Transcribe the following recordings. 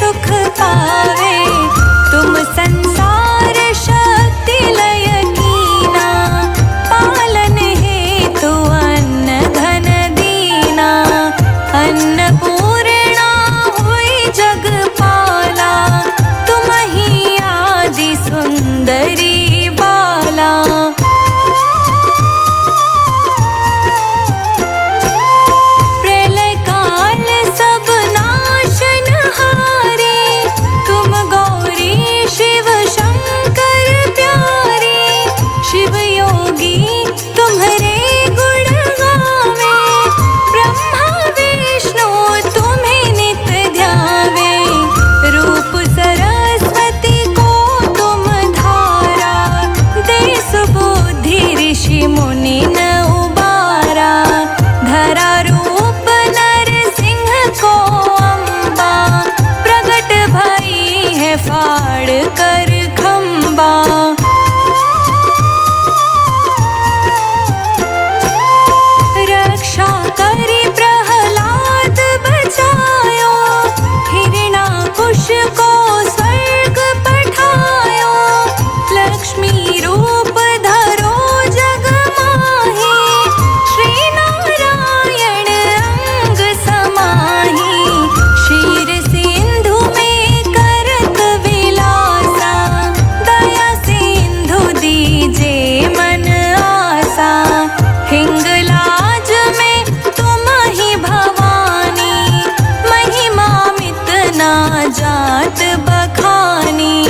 सुख पावे। तुम संसार शक्ति लय कीना, पालन हेतु अन्न धन दीना। अन्नपूर्णा हुई जगपाला, तुम ही आदि सुंदरी बाला। प्रलय काल सब नाशनहारी, तुम गौरी शिव शंकर प्यारी। शिव योगी तुम्हारे गुण गावे, ब्रह्मा विष्णु तुम्हें नित ध्यावे। रूप सरस्वती को तुम धारा, दे सुबुद्धि ऋषि मुनि न उबारा। धरा रूप नरसिंह को अम्बा, प्रगट भई है फाड़ कर खंबा। रक्षा करी प्रहलाद बचायो, हिरण्याकुश को स्वर्ग पठायो। लक्ष्मी रूप धरो जग माही, श्री नारायण अंग समाही। क्षीर सिंधु में करत विलासा, दया सिंधु दीजे मन आसा। हिंगलाज में तुम ही भवानी, महिमा मित ना जात बखानी।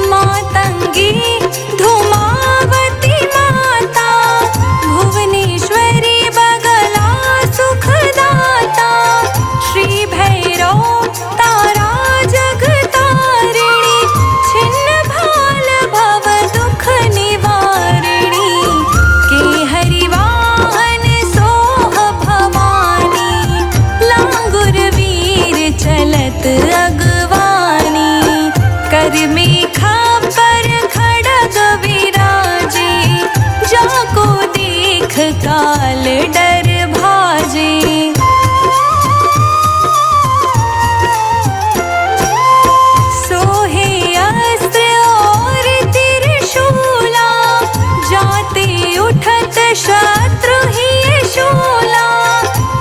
मातंगी धूमावती माता, भुवनेश्वरी बगला सुखदाता। श्री भैरव तारा जगतारिणी, छिन्न भाल भव दुख निवारिणी। के हरिवाहन सोह भवानी, लांगुर वीर चलत अगवानी। कर मेघा पर खड़ग विराजे, जाको देख काल डर भाजे। सोहे अस्त्र और त्रिशूला, जाते उठत शत्रु ही शूला।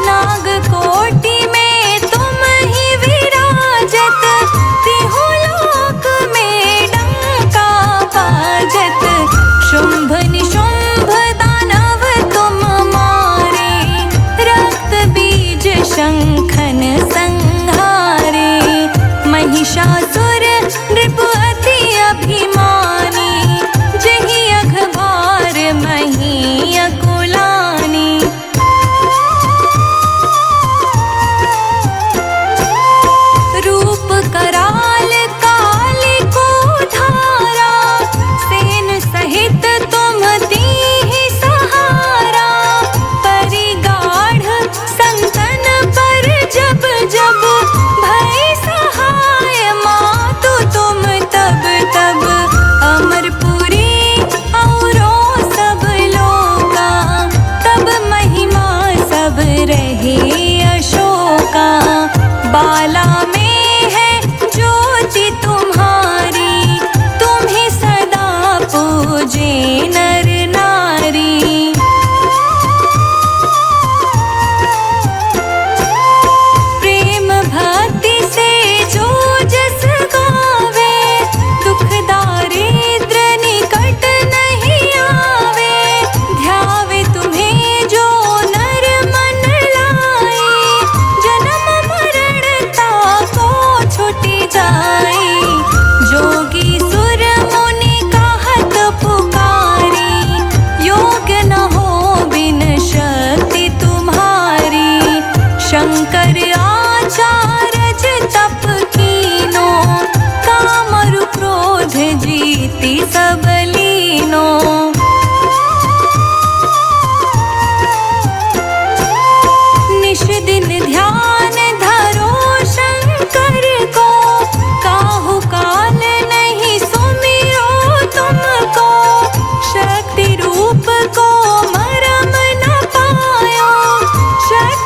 नागकोटि में तुम ही विराजत, तिहु लोक में डंका बाजत। शुंभ निशुंभ दानव तुम मारे, रक्त बीज शंखन संहारे। महिषासुर नृप अति अभिमानी, जहि अघभार मही अकुलानी। रूप कराल काल को धारा, सेन सहित तुम दीहि सहारा। परिगाढ़ संतन पर जब जब, भय सहाय मातु तुम तब तब। अमरपुरी औरों सब लोका, तब महिमा सब रहे अशोका। बाला में है ज्योति तुम्हारी, तुम्हें सदा पूजे नर नारी। प्रेम भक्ति से जो जस गावे, दुख दारिद्र निकट नहीं आवे। ध्यावे तुम्हें जो नर मन लाए, जन्म मरण ताको छुटी जाए। जोगी सुर मुनि कहत पुकारी, योग्य न हो बिन शक्ति तुम्हारी। शंकर आचार्य तप कीनो, कामरु क्रोध जीति सब लीनो। निश दिन ध्यान धरो शंकर को, काहू काल नहीं सुमिरो तुमको। शक्ति रूप को मरम न पायो, शक्ति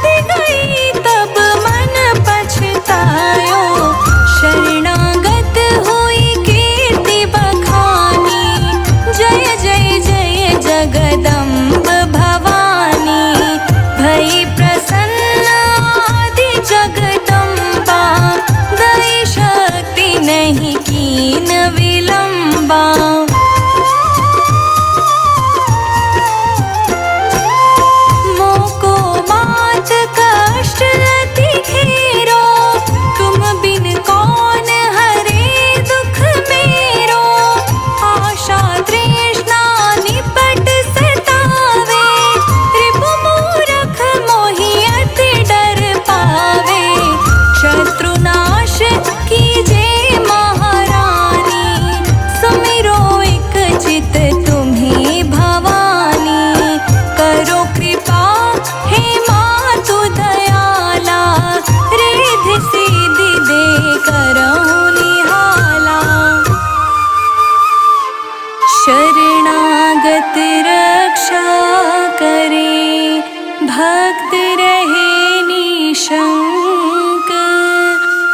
निशंक।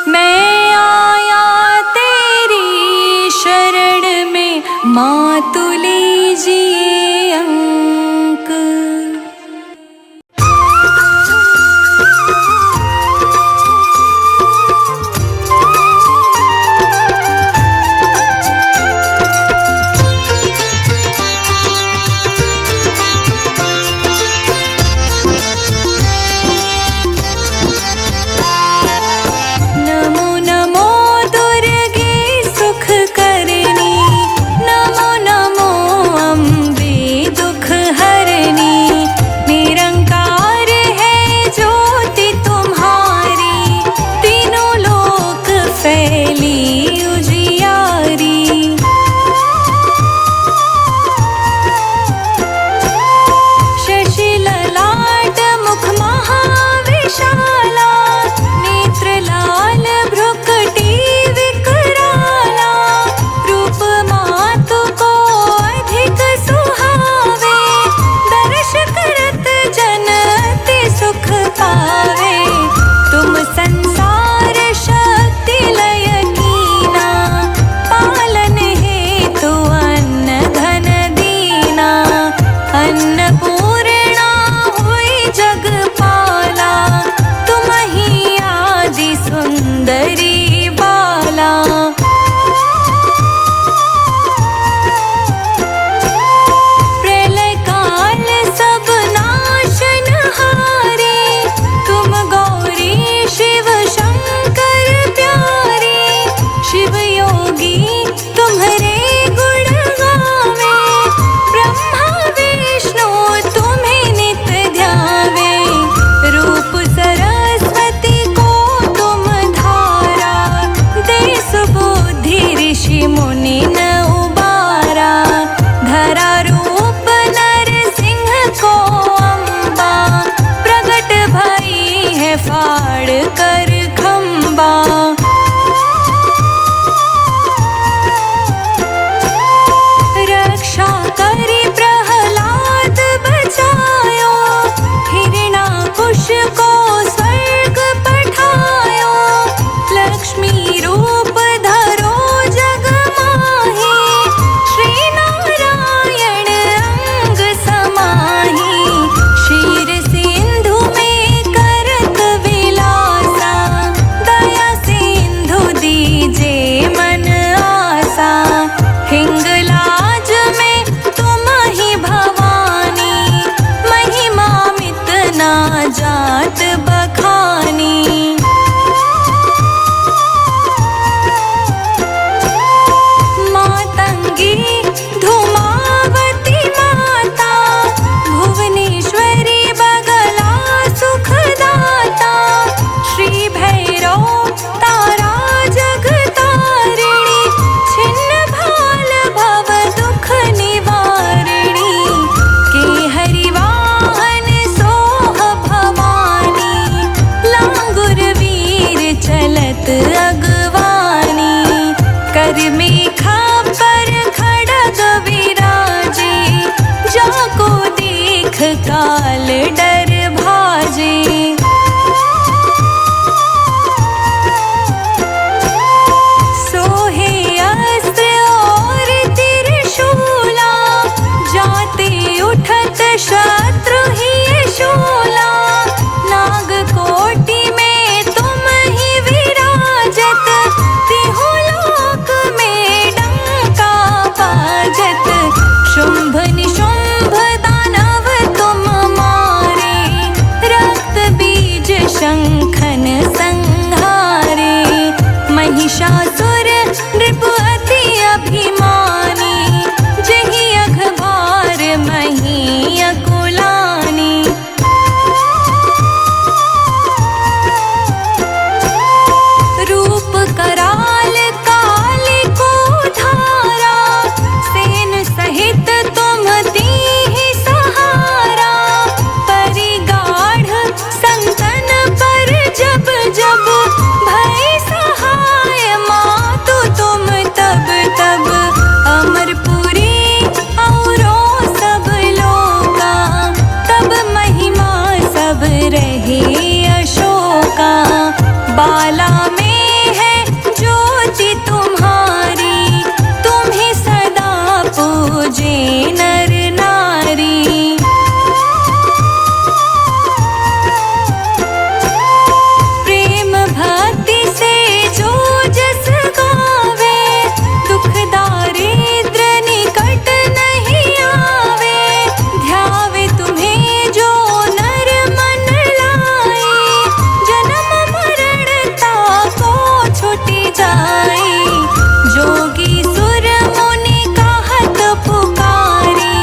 मैं आया तेरी शरण में, माँ तू लीजिए अंक। नमो नमो दुर्गे सुख करनी, नमो नमो अम्बे दुख हरनी। निरंकार है ज्योति तुम्हारी, तीनों लोक फैली उजियारी। शशि ललाट मुख महाविशाला, नेत्र लाल भ्रुकुटी विकराला। रूप मातु को अधिक सुहावे, दर्श करत जन अति सुख पावे। तुम संसार शक्ति लय कीना, पालन हेतु अन्न धन दीना। अन्नपूर्णा हुई जगपाला, तुम ही आदि सुंदरी बाला। प्रलय काल सब नाशनहारी, तुम गौरी शिव शंकर प्यारी। शिव योगी तुम्हारे गुण गावे, ब्रह्मा विष्णु तुम्हें नित ध्यावे। रूप सरस्वती को तुम धारा, दे सुबुद्धि ऋषि मुनि न उबारा। धरा रूप नरसिंह को अम्बा, प्रगट भई है फाड़ कर खंबा। रक्षा करी प्रहलाद बचायो, हिरणाकुश को स्वर्ग पठायो। लक्ष्मी रूप धरो जग माही, श्री नारायण अंग समाही। क्षीर सिंधु में करत विलासा, दया सिंधु दीजे मन आसा। हिंगलाज में तुम ही भवानी, महिमा मित ना जात बखानी। मातंगी धूमावती माता, भुवनेश्वरी बगला सुखदाता। श्री भैरव तारा जगतारिणी, छिन्न भाल भव दुख निवारिणी। के हरिवाहन सोह भवानी, ज्वाला में है ज्योति तुम्हारी, तुम्हें सदा पूजे नर नारी। प्रेम भक्ति से जो जस गावे, दुख दारिद्र निकट नहीं आवे। ध्यावे तुम्हें जो नर मन लाए, जन्म मरण ताको छुटी जाए। जोगी सुर मुनि कहत पुकारी,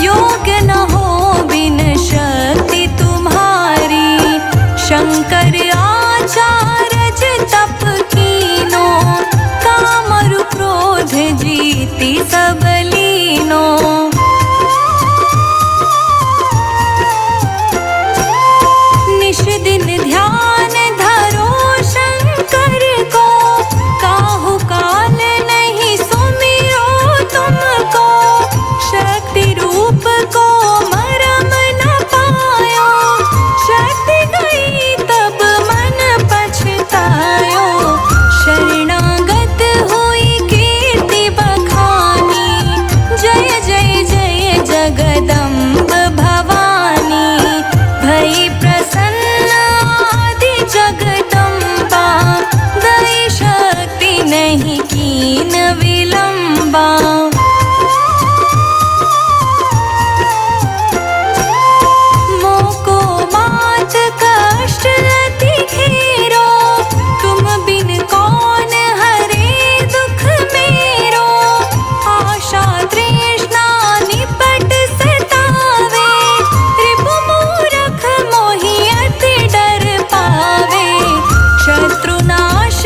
योग न हो बिन शक्ति तुम्हारी। शंकर आचार्य तप कीनो, कामरु क्रोध जीति सब लीनो। निश दिन ध्यान धरो शंकर को, काहू काल नहीं सुमिरो तुमको। शक्ति रूप को मरम न पायो, शक्ति गई तब मन पछतायो। शरणागत हुई कीर्ति बखानी, जय जय जय जगदम्ब भवानी। भई प्रसन्न आदि जगदम्बा, दई शक्ति नहीं कीन विलंबा। मोको मात कष्ट अति घेरो, तुम बिन कौन हरे दुख मेरो। आशा तृष्णा निपट सतावे, रिपु मूरख मोहि अति डर पावे। शत्रुनाश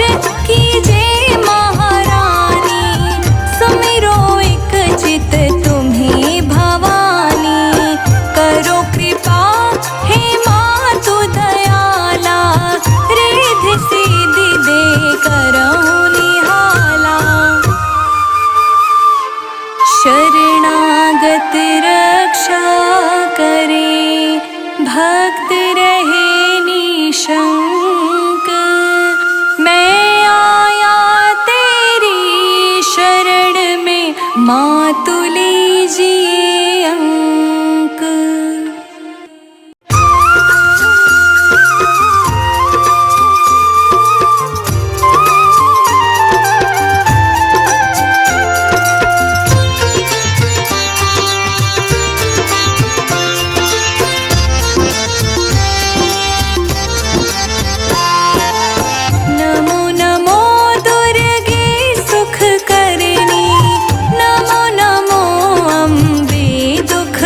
कीजे महारानी, सुमिरो एक चित तुम्हें भवानी। करो कृपा हे मातु दयाला, रिद्धि सिद्धि दे करहु निहाला। शरणागत रक्षा करे, भक्त रहे निशंक। मैं आया तेरी शरण में, मातु लीजिए अंक। नमो नमो दुर्गे सुख करनी, नमो नमो अम्बे दुख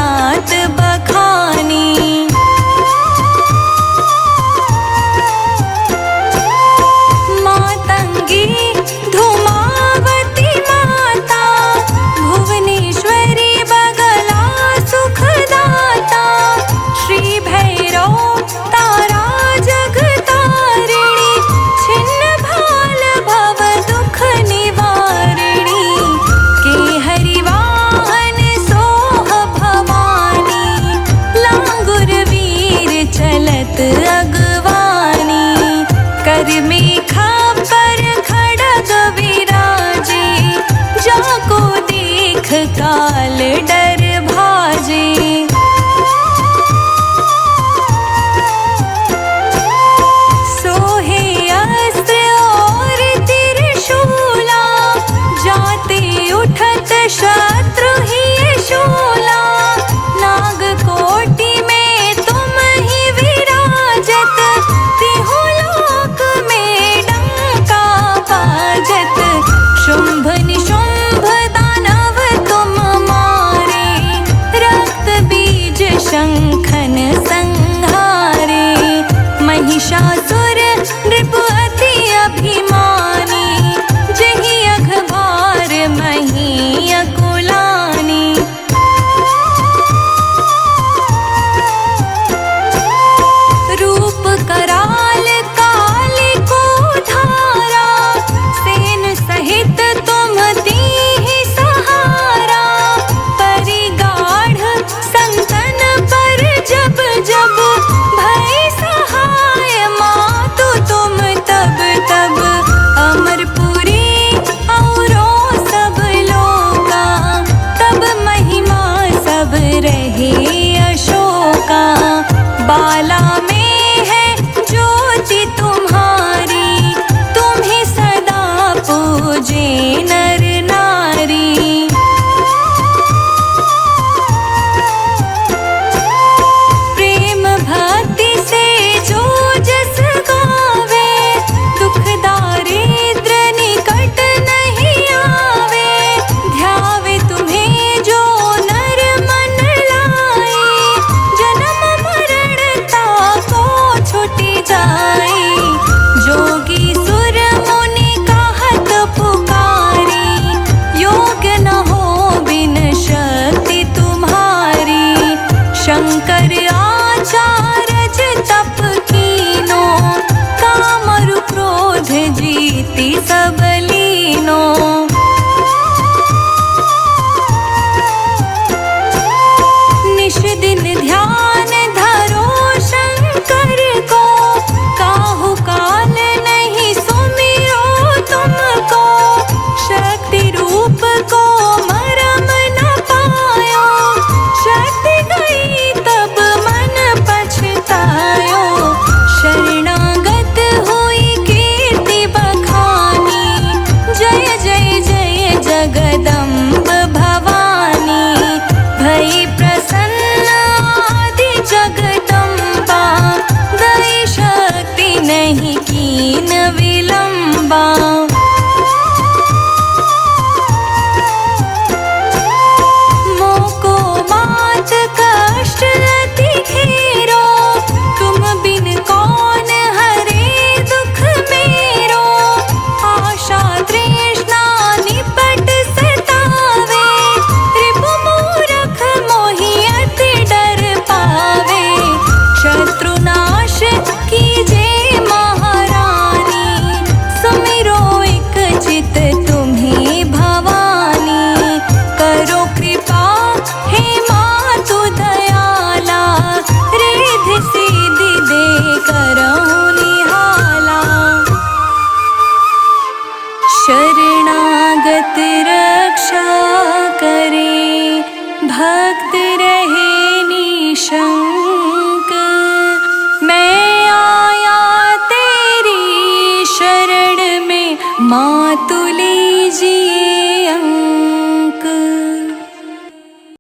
नात बखानी। मातंगी धूमावती माता, भुवनेश्वरी बगला सुखदाता। श्री भैरव तारा जगतारिणी, छिन्न भाल भव दुख निवारिणी। के हरिवाहन सोह भवानी, लांगुर वीर चलत अगवानी। कर मेखा पर खड़ग विराजे, जाको देख काल डर भाजे। सोहे अस्त्र और त्रिशूला, जाते उठत शत्रु ही शूला। नागकोटि में तुम ही विराजत, तिहु लोक में डंका बाजत। शुंभ निशुंभ दानव तुम मारे, रक्त बीज शंखन संहारे। महिषासुर नृप अति अभिमानी, जहि अघभार मही अकुलानी। रूप कराल काल को धारा, सेन सहित तुम दीहि सहारा। परिगाढ़ संतन पर जब जब, भय सहाय मातु तुम तब तब। अमरपुरी औरों सब लोका, तब महिमा सब रहे अशोका। बाला में है ज्योति तुम्हारी, तुम्हें सदा पूजे नर नारी। प्रेम भक्ति से जो जस गावे, दुख दारिद्र निकट नहीं आवे। ध्यावे तुम्हें जो नर मन लाए, जन्म मरण ताको छुटि जाए। जोगी सुर मुनि कहत पुकारी, योग न हो बिन शक्ति तुम्हारी। शंकर आचार्य तप कीनो, कामरु क्रोध जीति सब लीनो। निश दिन ध्यान धरो शंकर को, काहू काल नहीं सुमिरो तुमको। शक्ति रूप को मरम न पायो, शक्ति गई तब मन पछतायो। शरणागत हुई कीर्ति बखानी, जय जय जय जगदम्ब भवानी। भई प्रसन्न आदि जगदम्बा, दई शक्ति नहीं कीन विलंबा। मोको मात कष्ट अति घेरो, तुम बिन कौन हरे दुख मेरो। आशा तृष्णा निपट सतावे, रिपु मूरख मोहि अति डर पावे। शत्रुनाश कीजे महारानी, सुमिरो एक चित तुम्हें भवानी। करो कृपा हे मातु दयाला, रिद्धि सिद्धि दे करहु निहाला। शरणागत रक्षा करे, भक्त रहे निशंक। मैं आया तेरी शरण में, मातु लीजिए अंक।